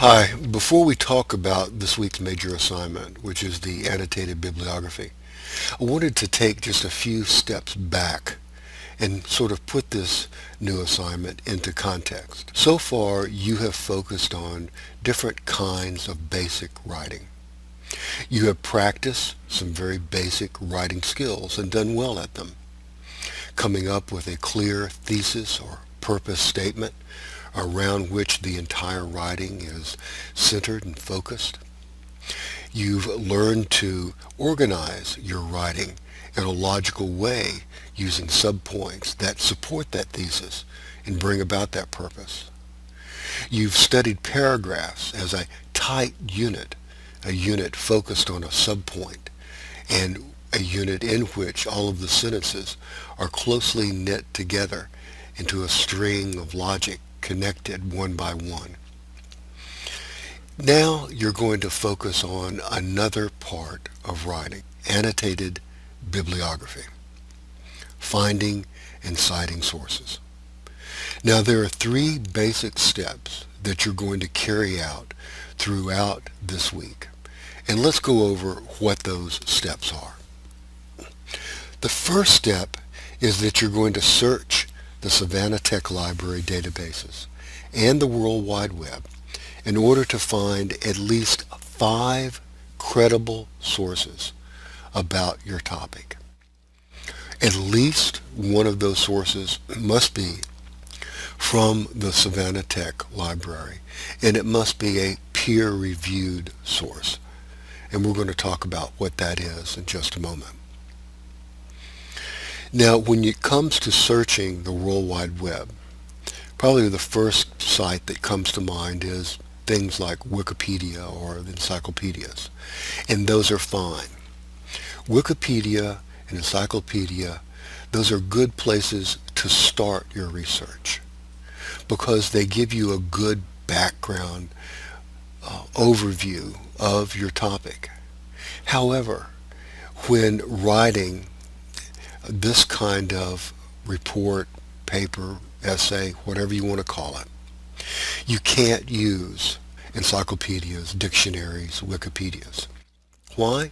Hi, before we talk about this week's major assignment, which is the annotated bibliography, I wanted to take just a few steps back and sort of put this new assignment into context. So far, you have focused on different kinds of basic writing. You have practiced some very basic writing skills and done well at them, coming up with a clear thesis or purpose statement around which the entire writing is centered and focused. You've learned to organize your writing in a logical way using subpoints that support that thesis and bring about that purpose. You've studied paragraphs as a tight unit, a unit focused on a subpoint, and a unit in which all of the sentences are closely knit together into a string of logic connected one by one. Now you're going to focus on another part of writing, annotated bibliography, finding and citing sources. Now there are three basic steps that you're going to carry out throughout this week. And let's go over what those steps are. The first step is that you're going to search the Savannah Tech Library databases and the World Wide Web in order to find at least 5 credible sources about your topic. At least one of those sources must be from the Savannah Tech Library, and it must be a peer-reviewed source. And we're going to talk about what that is in just a moment. Now, when it comes to searching the World Wide Web, probably the first site that comes to mind is things like Wikipedia or the encyclopedias, and those are fine. Wikipedia and encyclopedia, those are good places to start your research because they give you a good background overview of your topic. However, when writing this kind of report, paper, essay, whatever you want to call it, you can't use encyclopedias, dictionaries, Wikipedias. Why?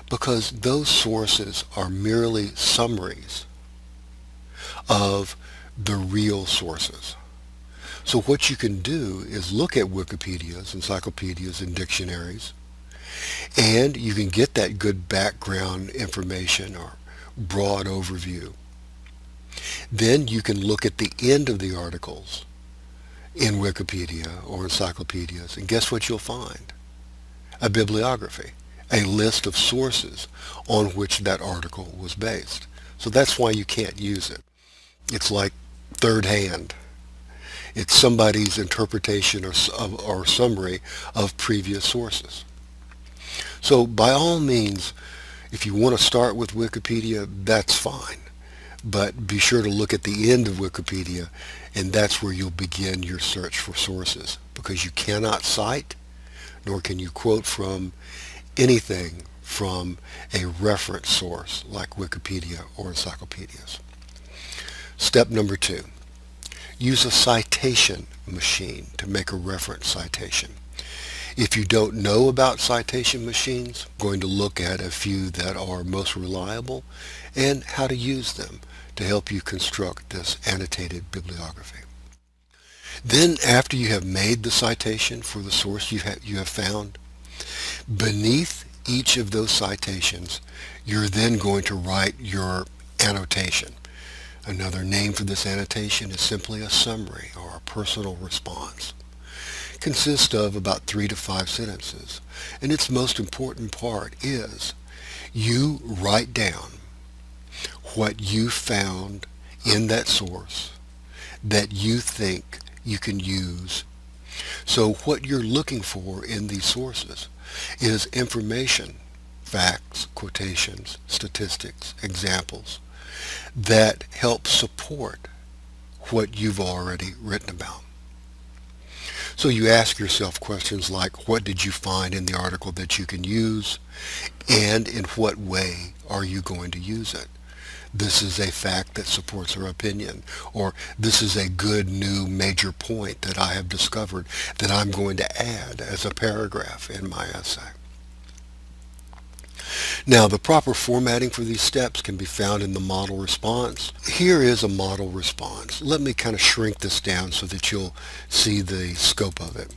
Because those sources are merely summaries of the real sources. So what you can do is look at Wikipedias, encyclopedias, and dictionaries, and you can get that good background information or broad overview. Then you can look at the end of the articles in Wikipedia or encyclopedias, and guess what you'll find? A bibliography, a list of sources on which that article was based. So that's why you can't use it. It's like third hand. It's somebody's interpretation or summary of previous sources. So by all means, if you want to start with Wikipedia, that's fine. But be sure to look at the end of Wikipedia, and that's where you'll begin your search for sources, because you cannot cite, nor can you quote from anything from a reference source like Wikipedia or encyclopedias. Step number 2. Use a citation machine to make a reference citation. If you don't know about citation machines, I'm going to look at a few that are most reliable and how to use them to help you construct this annotated bibliography. Then after you have made the citation for the source you have found, beneath each of those citations, you're then going to write your annotation. Another name for this annotation is simply a summary or a personal response. It consists of about 3 to 5 sentences, and its most important part is you write down what you found in that source that you think you can use. So what you're looking for in these sources is information, facts, quotations, statistics, examples that help support what you've already written about. So you ask yourself questions like, what did you find in the article that you can use, and in what way are you going to use it? this is a fact that supports our opinion, or this is a good new major point that I have discovered that I'm going to add as a paragraph in my essay. Now, the proper formatting for these steps can be found in the model response. Here is a model response. Let me kind of shrink this down so that you'll see the scope of it.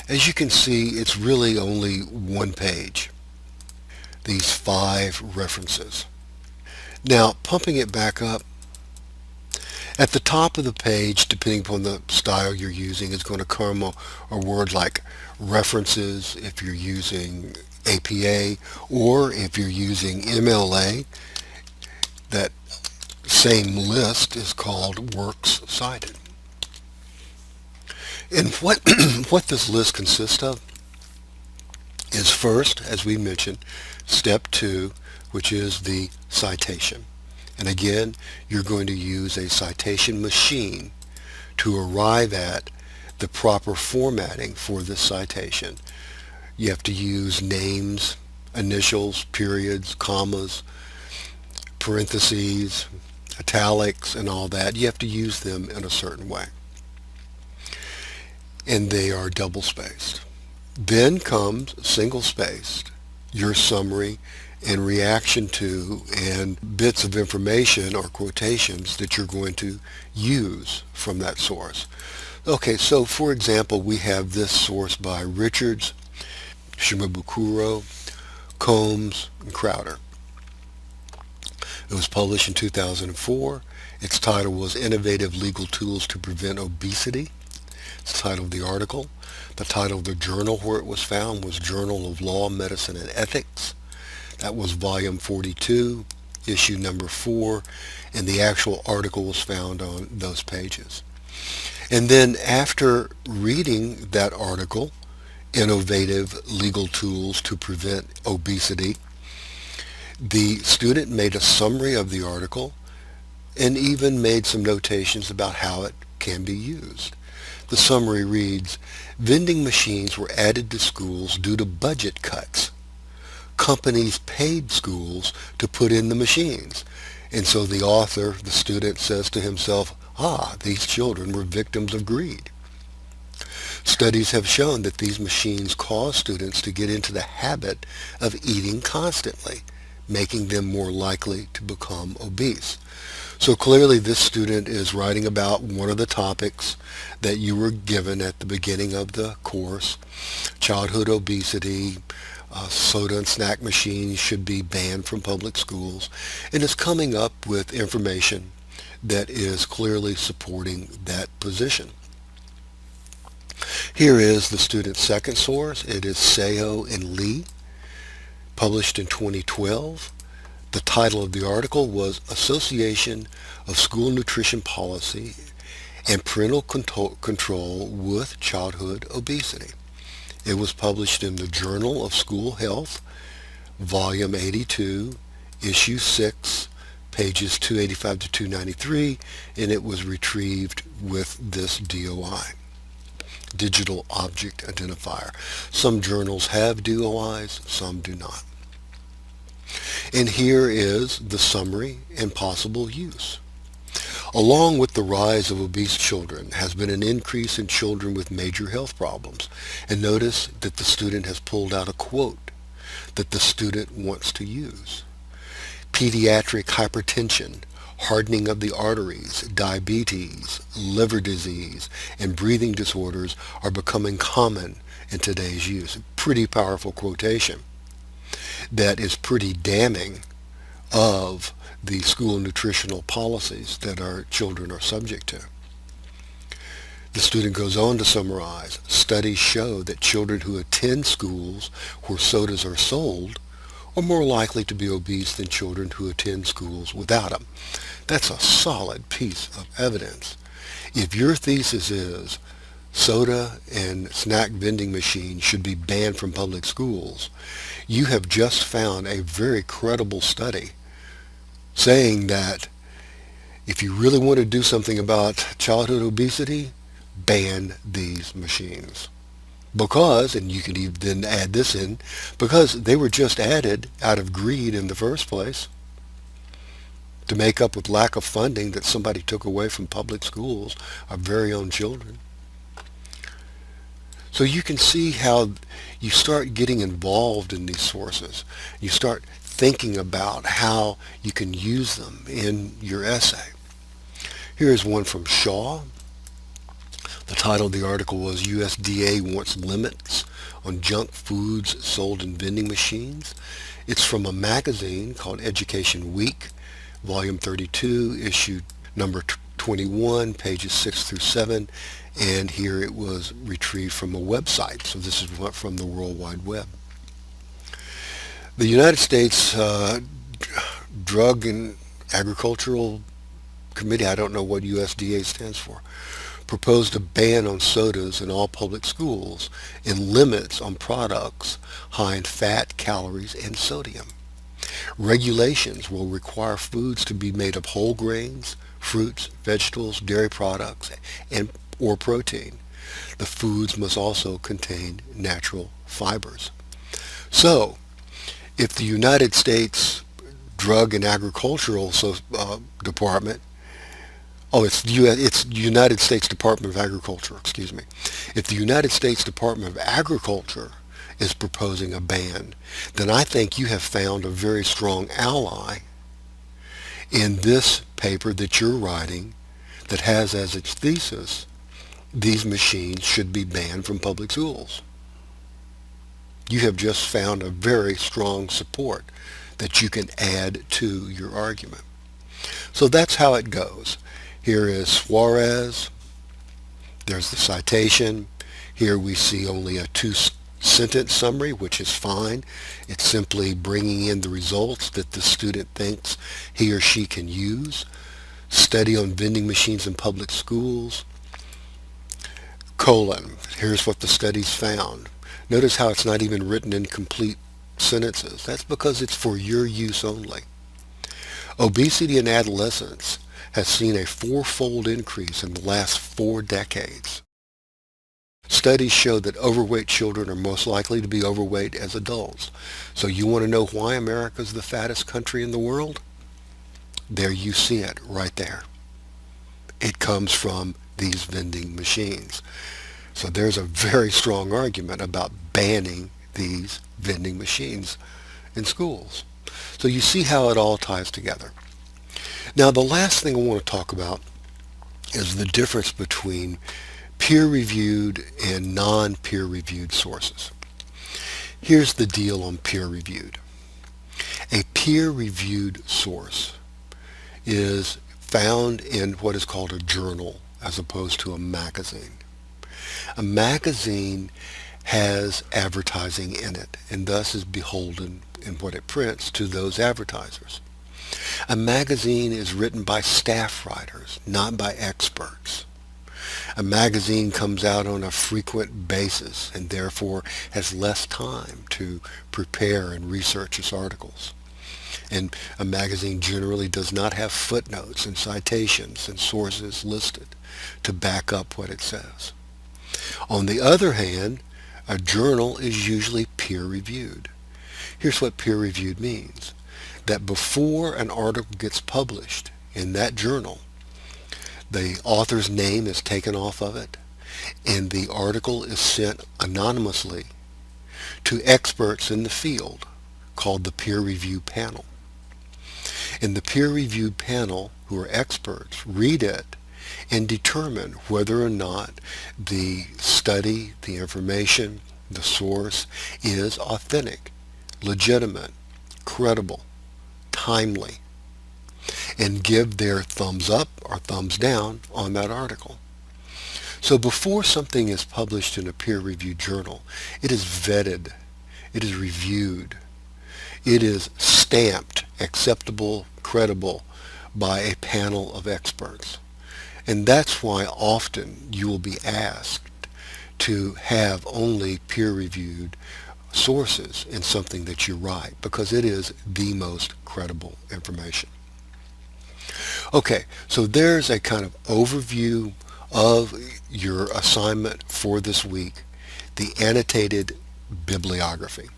As you can see, it's really only one page, these 5 references. Now, pumping it back up, at the top of the page, depending upon the style you're using, is going to come a word like references if you're using APA, or if you're using MLA, that same list is called works cited. And what, what this list consists of is first, as we mentioned, step 2, which is the citation. And again, you're going to use a citation machine to arrive at the proper formatting for this citation. You have to use names, initials, periods, commas, parentheses, italics, and all that. You have to use them in a certain way. And they are double-spaced. Then comes single-spaced, your summary and reaction to and bits of information or quotations that you're going to use from that source. Okay, so for example, we have this source by Richards, Shimabukuro, Combs, and Crowder. It was published in 2004. Its title was Innovative Legal Tools to Prevent Obesity. It's the title of the article. The title of the journal where it was found was Journal of Law, Medicine, and Ethics. That was volume 42, issue number 4, and the actual article was found on those pages. And then after reading that article, Innovative Legal Tools to Prevent Obesity, the student made a summary of the article and even made some notations about how it can be used. The summary reads, vending machines were added to schools due to budget cuts. Companies paid schools to put in the machines. And so the author, the student, says to himself, these children were victims of greed. Studies have shown that these machines cause students to get into the habit of eating constantly, making them more likely to become obese. So clearly this student is writing about one of the topics that you were given at the beginning of the course, childhood obesity, soda and snack machines should be banned from public schools, and is coming up with information that is clearly supporting that position. Here is the student's second source. It is Seo and Lee, published in 2012. The title of the article was Association of School Nutrition Policy and Parental Control with Childhood Obesity. It was published in the Journal of School Health, volume 82, issue 6, pages 285 to 293, and it was retrieved with this DOI, Digital Object Identifier. Some journals have DOIs, some do not. And here is the summary and possible use. Along with the rise of obese children has been an increase in children with major health problems. And notice that the student has pulled out a quote that the student wants to use. Pediatric hypertension, hardening of the arteries, diabetes, liver disease, and breathing disorders are becoming common in today's use. Pretty powerful quotation that is pretty damning of the school nutritional policies that our children are subject to. The student goes on to summarize, studies show that children who attend schools where sodas are sold are more likely to be obese than children who attend schools without them. That's a solid piece of evidence. If your thesis is soda and snack vending machines should be banned from public schools, you have just found a very credible study saying that if you really want to do something about childhood obesity, ban these machines. Because, and you can even then add this in, because they were just added out of greed in the first place. to make up with lack of funding that somebody took away from public schools, our very own children. So you can see how you start getting involved in these sources. You start thinking about how you can use them in your essay. Here is one from Shaw. The title of the article was USDA Wants Limits on Junk Foods Sold in Vending Machines. It's from a magazine called Education Week, Volume 32, issue number 21, pages 6 through 7, and here it was retrieved from a website. So this is from the World Wide Web. The United States Drug and Agricultural Committee, I don't know what USDA stands for, proposed a ban on sodas in all public schools and limits on products high in fat, calories, and sodium. Regulations will require foods to be made of whole grains, fruits, vegetables, dairy products, and or protein. The foods must also contain natural fibers. So, if the United States Drug and Agricultural Department, it's United States Department of Agriculture, excuse me. If the United States Department of Agriculture is proposing a ban, then I think you have found a very strong ally in this paper that you're writing that has as its thesis, these machines should be banned from public schools. You have just found a very strong support that you can add to your argument. So that's how it goes. Here is Suarez. There's the citation. Here we see only a two-sentence summary, which is fine. It's simply bringing in the results that the student thinks he or she can use. Study on vending machines in public schools. Colon. Here's what the studies found. Notice how it's not even written in complete sentences. That's because it's for your use only. Obesity in adolescents has seen a four-fold increase in the last 4 decades. Studies show that overweight children are most likely to be overweight as adults. So you want to know why America is the fattest country in the world? There you see it right there. It comes from these vending machines. So there's a very strong argument about banning these vending machines in schools. So you see how it all ties together. Now the last thing I want to talk about is the difference between peer-reviewed and non-peer-reviewed sources. Here's the deal on peer-reviewed. A peer-reviewed source is found in what is called a journal as opposed to a magazine. A magazine has advertising in it and thus is beholden in what it prints to those advertisers. A magazine is written by staff writers, not by experts. A magazine comes out on a frequent basis and therefore has less time to prepare and research its articles. And a magazine generally does not have footnotes and citations and sources listed to back up what it says. On the other hand, a journal is usually peer-reviewed. Here's what peer-reviewed means. That before an article gets published in that journal, the author's name is taken off of it, and the article is sent anonymously to experts in the field called the peer review panel. And the peer review panel, who are experts, read it and determine whether or not the study, the information, the source is authentic, legitimate, credible, timely, and give their thumbs up or thumbs down on that article. So before something is published in a peer-reviewed journal, it is vetted, it is reviewed, it is stamped acceptable, credible by a panel of experts. And that's why often you will be asked to have only peer-reviewed sources in something that you write, because it is the most credible information. Okay, so there's a kind of overview of your assignment for this week, the annotated bibliography.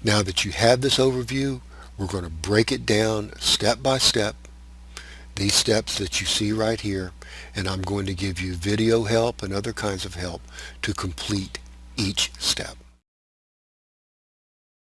Now that you have this overview, We're going to break it down step by step, these steps that you see right here, and I'm going to give you video help and other kinds of help to complete each